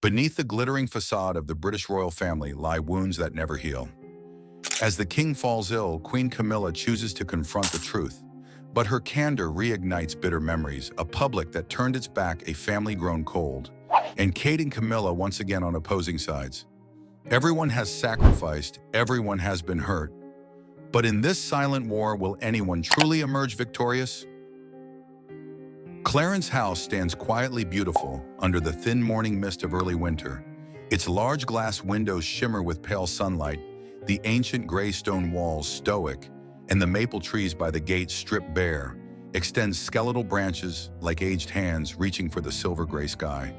Beneath the glittering facade of the British royal family lie wounds that never heal. As the king falls ill, Queen Camilla chooses to confront the truth. But her candor reignites bitter memories, a public that turned its back, a family grown cold. And Kate and Camilla once again on opposing sides. Everyone has sacrificed, everyone has been hurt. But in this silent war, will anyone truly emerge victorious? Clarence House stands quietly beautiful under the thin morning mist of early winter. Its large glass windows shimmer with pale sunlight, the ancient gray stone walls stoic, and the maple trees by the gate stripped bare, extend skeletal branches like aged hands reaching for the silver gray sky.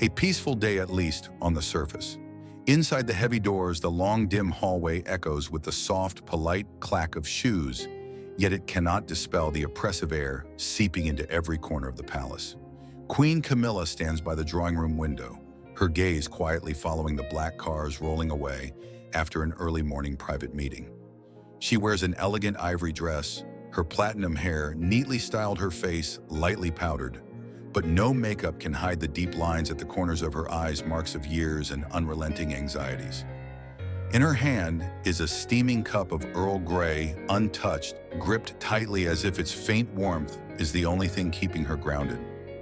A peaceful day at least on the surface. Inside the heavy doors, the long dim hallway echoes with the soft, polite clack of shoes, yet it cannot dispel the oppressive air seeping into every corner of the palace. Queen Camilla stands by the drawing room window, her gaze quietly following the black cars rolling away after an early morning private meeting. She wears an elegant ivory dress, her platinum hair neatly styled, her face lightly powdered, but no makeup can hide the deep lines at the corners of her eyes, marks of years and unrelenting anxieties. In her hand is a steaming cup of Earl Grey, untouched, gripped tightly as if its faint warmth is the only thing keeping her grounded.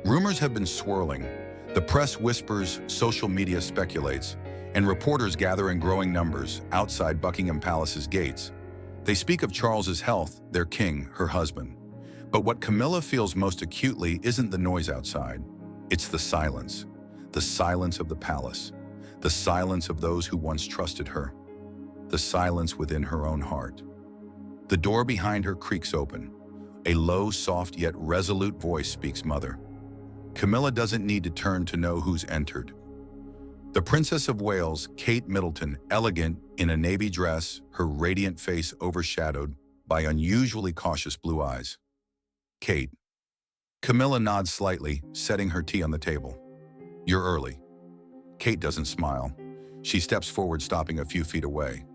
Rumors have been swirling. The press whispers, social media speculates, and reporters gather in growing numbers outside Buckingham Palace's gates. They speak of Charles's health, their king, her husband. But what Camilla feels most acutely isn't the noise outside. It's the silence of the palace, the silence of those who once trusted her, the silence within her own heart. The door behind her creaks open. A low, soft yet resolute voice speaks, "Mother." Camilla doesn't need to turn to know who's entered. The Princess of Wales, Kate Middleton, elegant in a navy dress, her radiant face overshadowed by unusually cautious blue eyes. "Kate." Camilla nods slightly, setting her tea on the table. "You're early." Kate doesn't smile. She steps forward, stopping a few feet away.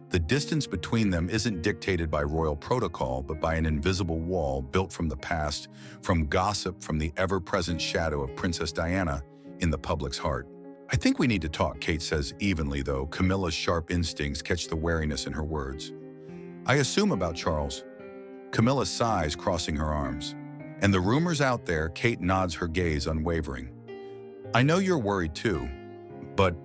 The distance between them isn't dictated by royal protocol, but by an invisible wall built from the past, from gossip, from the ever-present shadow of Princess Diana in the public's heart. "I think we need to talk," Kate says evenly, though Camilla's sharp instincts catch the wariness in her words. "I assume about Charles." Camilla sighs, crossing her arms. "And the rumors out there," Kate nods, her gaze unwavering. "I know you're worried too, but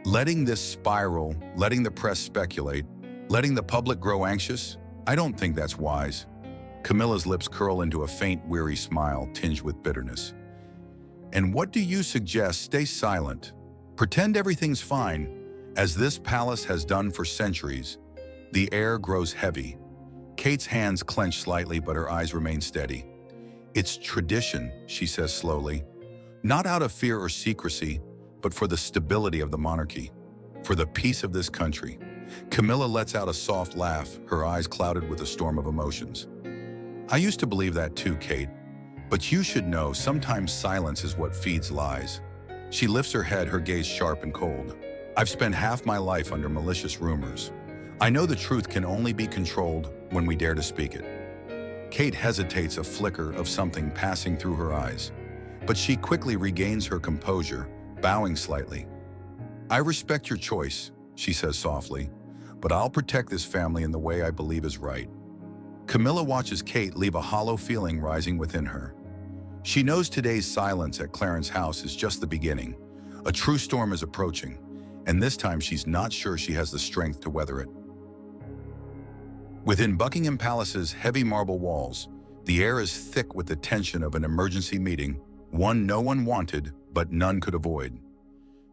letting this spiral, letting the press speculate, letting the public grow anxious, I don't think that's wise." Camilla's lips curl into a faint, weary smile tinged with bitterness. "And what do you suggest? Stay silent. Pretend everything's fine, as this palace has done for centuries." The air grows heavy. Kate's hands clench slightly, but her eyes remain steady. "It's tradition," she says slowly. "Not out of fear or secrecy, but for the stability of the monarchy, for the peace of this country." Camilla lets out a soft laugh, her eyes clouded with a storm of emotions. "I used to believe that too, Kate. But you should know, sometimes silence is what feeds lies." She lifts her head, her gaze sharp and cold. "I've spent half my life under malicious rumors. I know the truth can only be controlled when we dare to speak it." Kate hesitates, a flicker of something passing through her eyes. But she quickly regains her composure, bowing slightly. "I respect your choice," she says softly, "but I'll protect this family in the way I believe is right." Camilla watches Kate, leave a hollow feeling rising within her. She knows today's silence at Clarence House is just the beginning. A true storm is approaching, and this time she's not sure she has the strength to weather it. Within Buckingham Palace's heavy marble walls, the air is thick with the tension of an emergency meeting, one no one wanted, but none could avoid.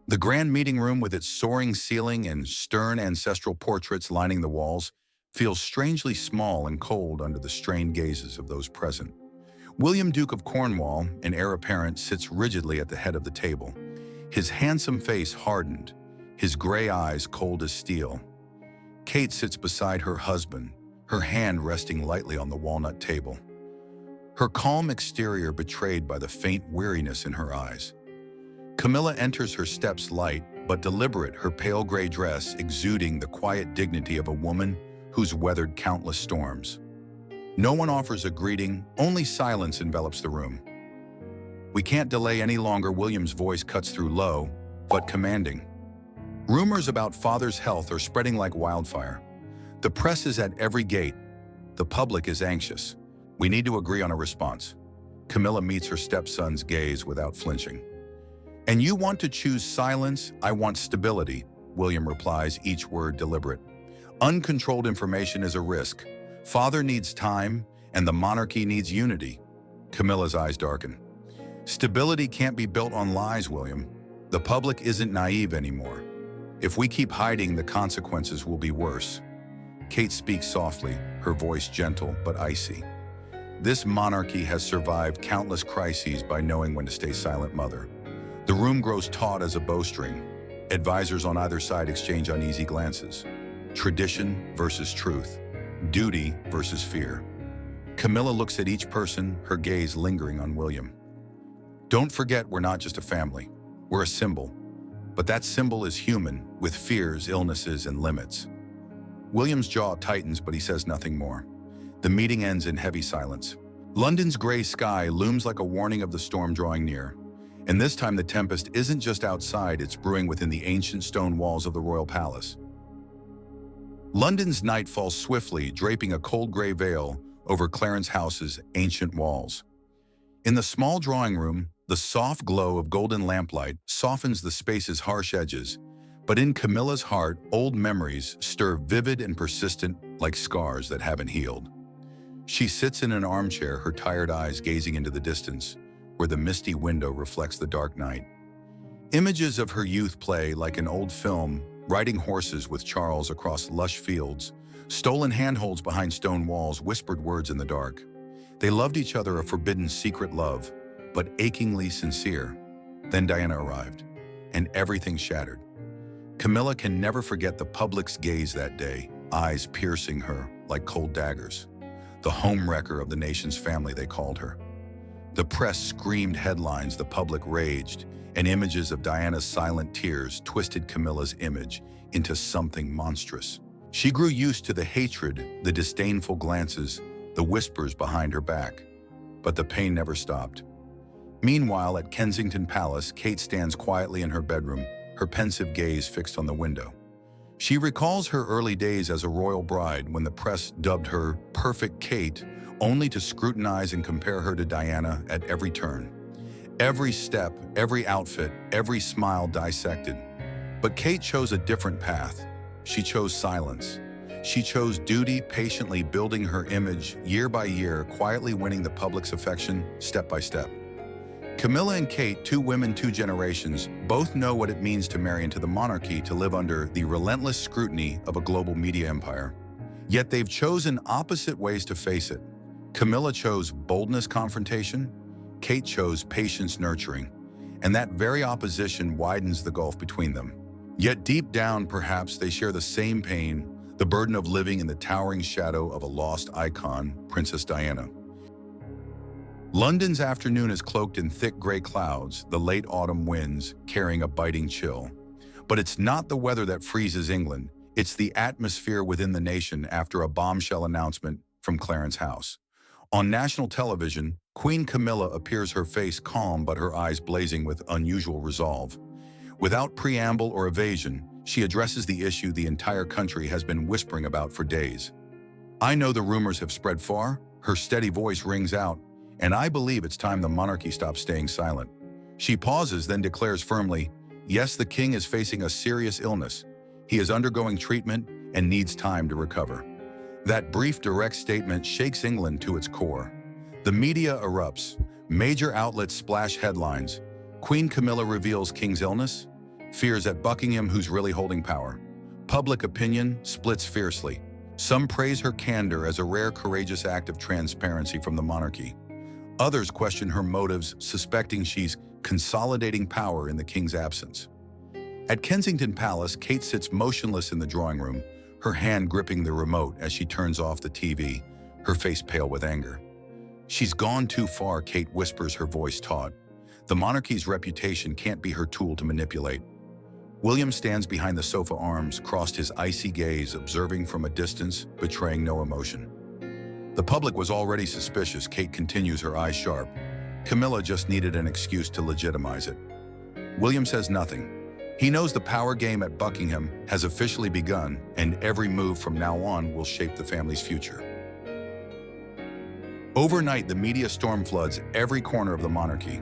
The grand meeting room, with its soaring ceiling and stern ancestral portraits lining the walls, feels strangely small and cold under the strained gazes of those present. William, Duke of Cornwall, an heir apparent, sits rigidly at the head of the table, his handsome face hardened, his gray eyes cold as steel. Kate sits beside her husband, her hand resting lightly on the walnut table, her calm exterior betrayed by the faint weariness in her eyes. Camilla enters, her steps light but deliberate, her pale gray dress exuding the quiet dignity of a woman who's weathered countless storms. No one offers a greeting, only silence envelops the room. "We can't delay any longer," William's voice cuts through low, but commanding. Rumors about father's health are spreading like wildfire. The press is at every gate. The public is anxious. We need to agree on a response. Camilla meets her stepson's gaze without flinching. And you want to choose silence, I want stability, William replies, each word deliberate. Uncontrolled information is a risk. Father needs time, and the monarchy needs unity. Camilla's eyes darken. Stability can't be built on lies, William. The public isn't naive anymore. If we keep hiding, the consequences will be worse. Kate speaks softly, her voice gentle but icy. This monarchy has survived countless crises by knowing when to stay silent, Mother. The room grows taut as a bowstring. Advisors on either side exchange uneasy glances. Tradition versus truth. Duty versus fear. Camilla looks at each person, her gaze lingering on William. Don't forget, we're not just a family. We're a symbol. But that symbol is human, with fears, illnesses, and limits. William's jaw tightens, but he says nothing more. The meeting ends in heavy silence. London's gray sky looms like a warning of the storm drawing near. And this time the tempest isn't just outside, it's brewing within the ancient stone walls of the royal palace. London's night falls swiftly, draping a cold gray veil over Clarence House's ancient walls. In the small drawing room, the soft glow of golden lamplight softens the space's harsh edges, but in Camilla's heart, old memories stir vivid and persistent like scars that haven't healed. She sits in an armchair, her tired eyes gazing into the distance, where the misty window reflects the dark night. Images of her youth play like an old film, riding horses with Charles across lush fields, stolen handholds behind stone walls, whispered words in the dark. They loved each other, a forbidden secret love, but achingly sincere. Then Diana arrived, and everything shattered. Camilla can never forget the public's gaze that day, eyes piercing her like cold daggers. The homewrecker of the nation's family, they called her. The press screamed headlines, the public raged, and images of Diana's silent tears twisted Camilla's image into something monstrous. She grew used to the hatred, the disdainful glances, the whispers behind her back. But the pain never stopped. Meanwhile, at Kensington Palace, Kate stands quietly in her bedroom, her pensive gaze fixed on the window. She recalls her early days as a royal bride when the press dubbed her Perfect Kate, only to scrutinize and compare her to Diana at every turn. Every step, every outfit, every smile dissected. But Kate chose a different path. She chose silence. She chose duty, patiently building her image year by year, quietly winning the public's affection step by step. Camilla and Kate, two women, two generations, both know what it means to marry into the monarchy, to live under the relentless scrutiny of a global media empire. Yet they've chosen opposite ways to face it. Camilla chose boldness, confrontation. Kate chose patience, nurturing. And that very opposition widens the gulf between them. Yet deep down, perhaps, they share the same pain, the burden of living in the towering shadow of a lost icon, Princess Diana. London's afternoon is cloaked in thick gray clouds, the late autumn winds carrying a biting chill. But it's not the weather that freezes England, it's the atmosphere within the nation after a bombshell announcement from Clarence House. On national television, Queen Camilla appears, her face calm but her eyes blazing with unusual resolve. Without preamble or evasion, she addresses the issue the entire country has been whispering about for days. I know the rumors have spread far, her steady voice rings out, and I believe it's time the monarchy stops staying silent. She pauses, then declares firmly, yes, the king is facing a serious illness. He is undergoing treatment and needs time to recover. That brief, direct statement shakes England to its core. The media erupts. Major outlets splash headlines. Queen Camilla reveals king's illness. Fears at Buckingham, who's really holding power. Public opinion splits fiercely. Some praise her candor as a rare, courageous act of transparency from the monarchy. Others question her motives, suspecting she's consolidating power in the king's absence. At Kensington Palace, Kate sits motionless in the drawing room, her hand gripping the remote as she turns off the TV, her face pale with anger. She's gone too far, Kate whispers, her voice taut. The monarchy's reputation can't be her tool to manipulate. William stands behind the sofa arms, crossed, his icy gaze observing from a distance, betraying no emotion. The public was already suspicious, Kate continues, her eyes sharp. Camilla just needed an excuse to legitimize it. William says nothing. He knows the power game at Buckingham has officially begun, and every move from now on will shape the family's future. Overnight, the media storm floods every corner of the monarchy.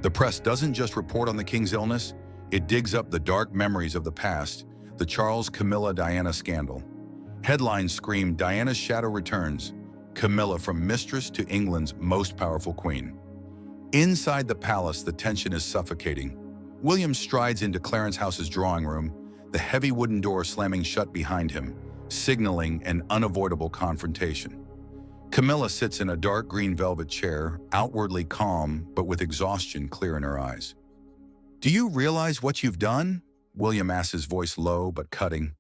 The press doesn't just report on the king's illness, it digs up the dark memories of the past, the Charles-Camilla-Diana scandal. Headlines scream, "Diana's shadow returns, Camilla from mistress to England's most powerful queen." Inside the palace, the tension is suffocating. William strides into Clarence House's drawing room, the heavy wooden door slamming shut behind him, signaling an unavoidable confrontation. Camilla sits in a dark green velvet chair, outwardly calm, but with exhaustion clear in her eyes. "Do you realize what you've done?" William asks, his voice low but cutting.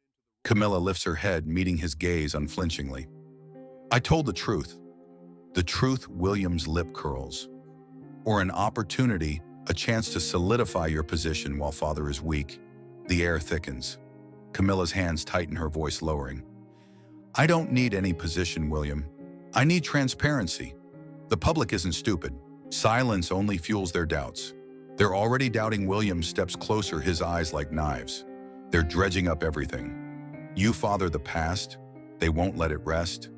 Camilla lifts her head, meeting his gaze unflinchingly. "I told the truth." The truth, William's lip curls. "Or an opportunity, a chance to solidify your position while father is weak." The air thickens. Camilla's hands tighten, her voice lowering. "I don't need any position, William. I need transparency. The public isn't stupid. Silence only fuels their doubts. They're already doubting." William steps closer, his eyes like knives. "They're dredging up everything. You father the past, they won't let it rest."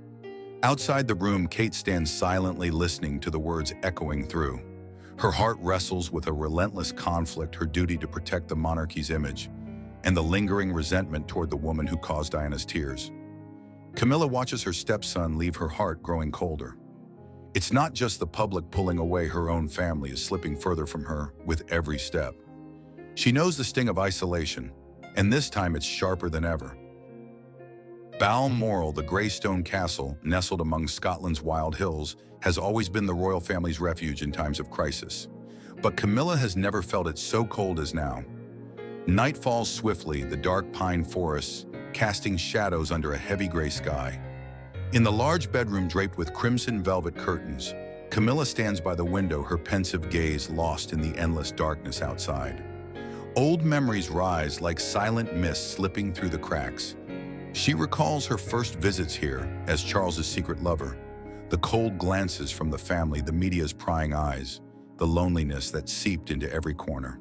Outside the room, Kate stands silently listening to the words echoing through. Her heart wrestles with a relentless conflict, her duty to protect the monarchy's image, and the lingering resentment toward the woman who caused Diana's tears. Camilla watches her stepson leave, her heart growing colder. It's not just the public pulling away, her own family is slipping further from her with every step. She knows the sting of isolation, and this time it's sharper than ever. Balmoral, the grey stone castle nestled among Scotland's wild hills, has always been the royal family's refuge in times of crisis. But Camilla has never felt it so cold as now. Night falls swiftly, the dark pine forests casting shadows under a heavy gray sky. In the large bedroom draped with crimson velvet curtains, Camilla stands by the window, her pensive gaze lost in the endless darkness outside. Old memories rise like silent mist slipping through the cracks. She recalls her first visits here as Charles's secret lover, the cold glances from the family, the media's prying eyes, the loneliness that seeped into every corner.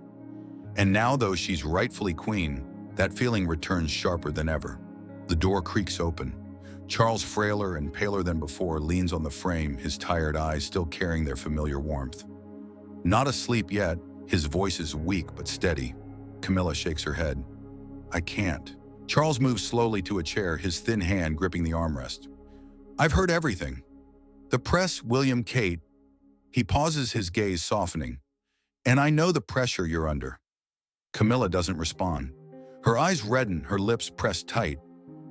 And now, though she's rightfully queen, that feeling returns sharper than ever. The door creaks open. Charles, frailer and paler than before, leans on the frame, his tired eyes still carrying their familiar warmth. Not asleep yet, his voice is weak but steady. Camilla shakes her head. "I can't." Charles moves slowly to a chair, his thin hand gripping the armrest. "I've heard everything. The press, William, Kate." He pauses, his gaze softening. "And I know the pressure you're under." Camilla doesn't respond. Her eyes redden, her lips pressed tight.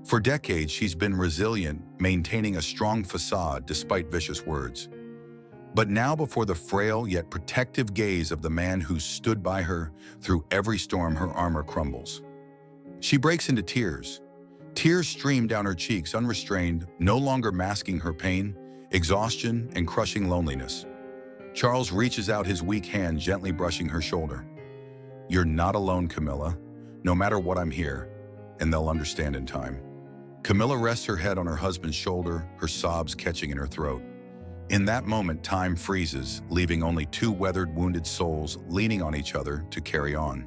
For decades, she's been resilient, maintaining a strong facade despite vicious words. But now, before the frail yet protective gaze of the man who stood by her through every storm, her armor crumbles. She breaks into tears. Tears stream down her cheeks, unrestrained, no longer masking her pain, exhaustion, and crushing loneliness. Charles reaches out, his weak hand gently brushing her shoulder. "You're not alone, Camilla. No matter what, I'm here, and they'll understand in time." Camilla rests her head on her husband's shoulder, her sobs catching in her throat. In that moment, time freezes, leaving only two weathered, wounded souls leaning on each other to carry on.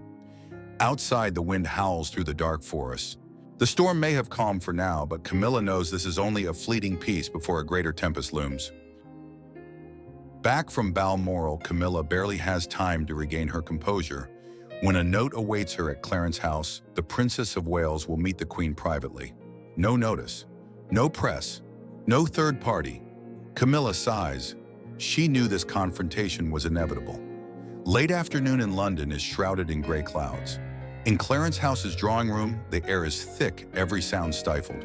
Outside, the wind howls through the dark forest. The storm may have calmed for now, but Camilla knows this is only a fleeting peace before a greater tempest looms. Back from Balmoral, Camilla barely has time to regain her composure when a note awaits her at Clarence House. The Princess of Wales will meet the Queen privately. No notice, no press, no third party. Camilla sighs. She knew this confrontation was inevitable. Late afternoon in London is shrouded in gray clouds. In Clarence House's drawing room, the air is thick, every sound stifled.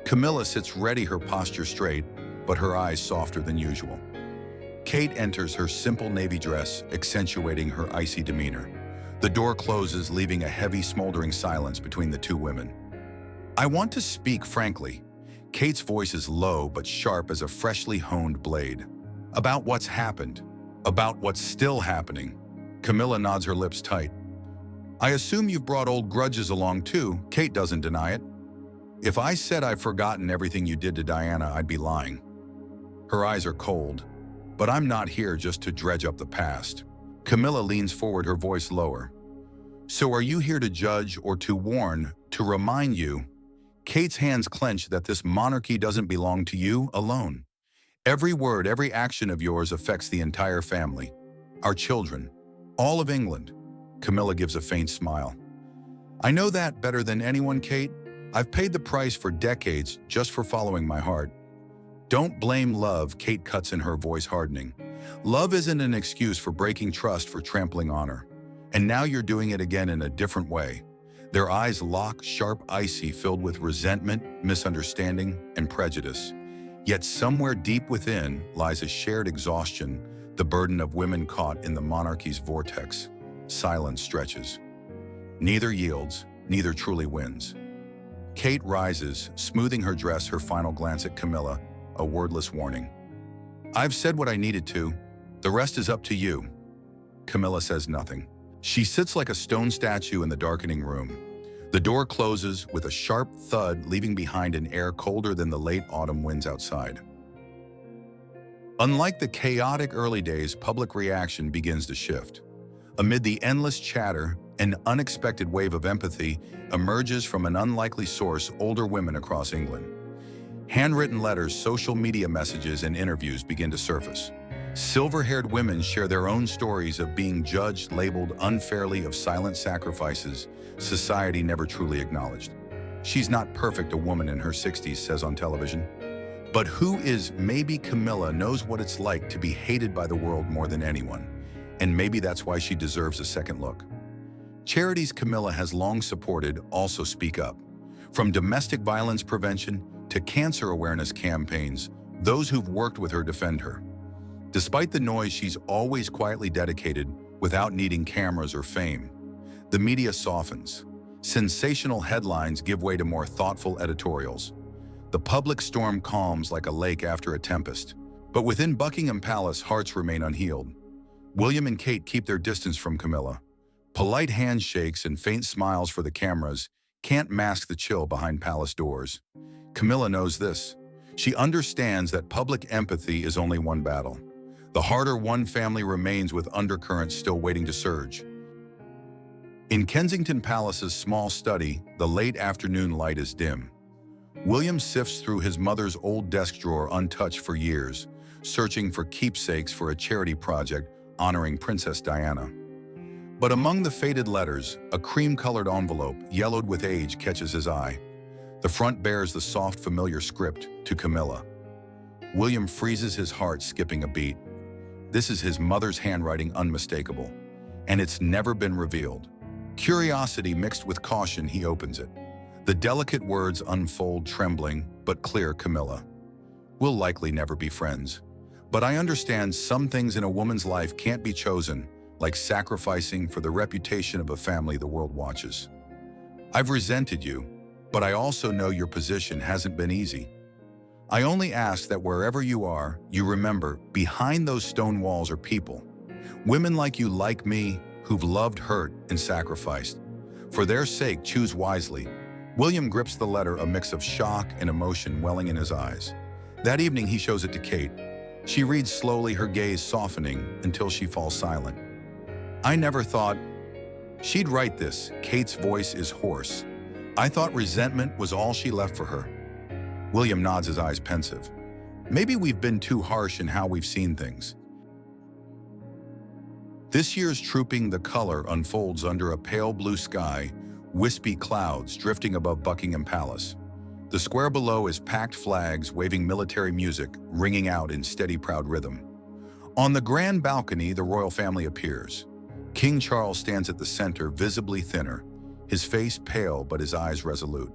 Camilla sits ready, her posture straight, but her eyes softer than usual. Kate enters, her simple navy dress accentuating her icy demeanor. The door closes, leaving a heavy, smoldering silence between the two women. "I want to speak frankly." Kate's voice is low but sharp as a freshly honed blade. "About what's happened. About what's still happening." Camilla nods, her lips tight. "I assume you've brought old grudges along too." Kate doesn't deny it. "If I said I've forgotten everything you did to Diana, I'd be lying." Her eyes are cold. "But I'm not here just to dredge up the past." Camilla leans forward, her voice lower. So are you here to judge or to warn, to remind you? Kate's hands clench that this monarchy doesn't belong to you alone. Every word, every action of yours affects the entire family. Our children. All of England. Camilla gives a faint smile. I know that better than anyone, Kate. I've paid the price for decades just for following my heart. Don't blame love, Kate cuts in, her voice hardening. Love isn't an excuse for breaking trust, for trampling honor. And now you're doing it again in a different way. Their eyes lock, sharp, icy, filled with resentment, misunderstanding, and prejudice. Yet somewhere deep within lies a shared exhaustion, the burden of women caught in the monarchy's vortex. Silence stretches. Neither yields, neither truly wins. Kate rises, smoothing her dress, her final glance at Camilla, a wordless warning. I've said what I needed to. The rest is up to you. Camilla says nothing. She sits like a stone statue in the darkening room. The door closes with a sharp thud, leaving behind an air colder than the late autumn winds outside. Unlike the chaotic early days, public reaction begins to shift. Amid the endless chatter, an unexpected wave of empathy emerges from an unlikely source: older women across England. Handwritten letters, social media messages, and interviews begin to surface. Silver-haired women share their own stories of being judged, labeled unfairly, of silent sacrifices society never truly acknowledged. She's not perfect, a woman in her 60s says on television. But who is? Maybe Camilla knows what it's like to be hated by the world more than anyone. And maybe that's why she deserves a second look. Charities Camilla has long supported also speak up. From domestic violence prevention to cancer awareness campaigns, those who've worked with her defend her. Despite the noise, she's always quietly dedicated, without needing cameras or fame. The media softens. Sensational headlines give way to more thoughtful editorials. The public storm calms like a lake after a tempest. But within Buckingham Palace, hearts remain unhealed. William and Kate keep their distance from Camilla. Polite handshakes and faint smiles for the cameras can't mask the chill behind palace doors. Camilla knows this. She understands that public empathy is only one battle. The harder one family remains, with undercurrents still waiting to surge. In Kensington Palace's small study, the late afternoon light is dim. William sifts through his mother's old desk drawer, untouched for years, searching for keepsakes for a charity project honoring Princess Diana. But among the faded letters, a cream-colored envelope, yellowed with age, catches his eye. The front bears the soft, familiar script, "To Camilla." William freezes, his heart skipping a beat. This is his mother's handwriting, unmistakable, and it's never been revealed. Curiosity mixed with caution, he opens it. The delicate words unfold, trembling but clear. Camilla, we'll likely never be friends, but I understand some things in a woman's life can't be chosen, like sacrificing for the reputation of a family the world watches. I've resented you, but I also know your position hasn't been easy. I only ask that wherever you are, you remember, behind those stone walls are people. Women like you, like me, who've loved, hurt, and sacrificed. For their sake, choose wisely. William grips the letter, a mix of shock and emotion welling in his eyes. That evening, he shows it to Kate. She reads slowly, her gaze softening until she falls silent. I never thought she'd write this. Kate's voice is hoarse. I thought resentment was all she left for her. William nods, his eyes pensive. Maybe we've been too harsh in how we've seen things. This year's Trooping the Color unfolds under a pale blue sky, wispy clouds drifting above Buckingham Palace. The square below is packed, flags waving, military music ringing out in steady, proud rhythm. On the grand balcony, the royal family appears. King Charles stands at the center, visibly thinner, his face pale but his eyes resolute.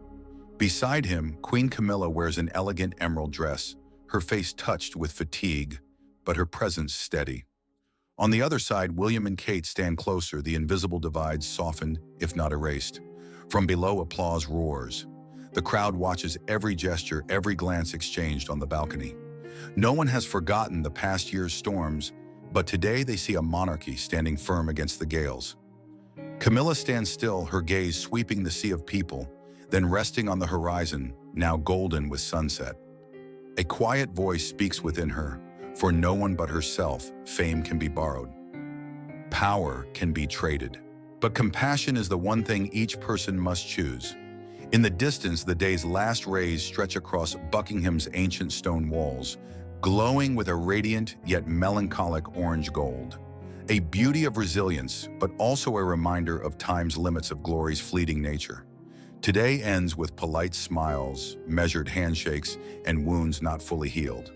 Beside him, Queen Camilla wears an elegant emerald dress, her face touched with fatigue, but her presence steady. On the other side, William and Kate stand closer, the invisible divide softened, if not erased. From below, applause roars. The crowd watches every gesture, every glance exchanged on the balcony. No one has forgotten the past year's storms, but today they see a monarchy standing firm against the gales. Camilla stands still, her gaze sweeping the sea of people, then resting on the horizon, now golden with sunset. A quiet voice speaks within her. For no one but herself, fame can be borrowed. Power can be traded. But compassion is the one thing each person must choose. In the distance, the day's last rays stretch across Buckingham's ancient stone walls, glowing with a radiant yet melancholic orange gold. A beauty of resilience, but also a reminder of time's limits of glory's fleeting nature. Today ends with polite smiles, measured handshakes, and wounds not fully healed.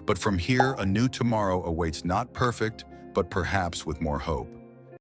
But from here, a new tomorrow awaits, not perfect, but perhaps with more hope.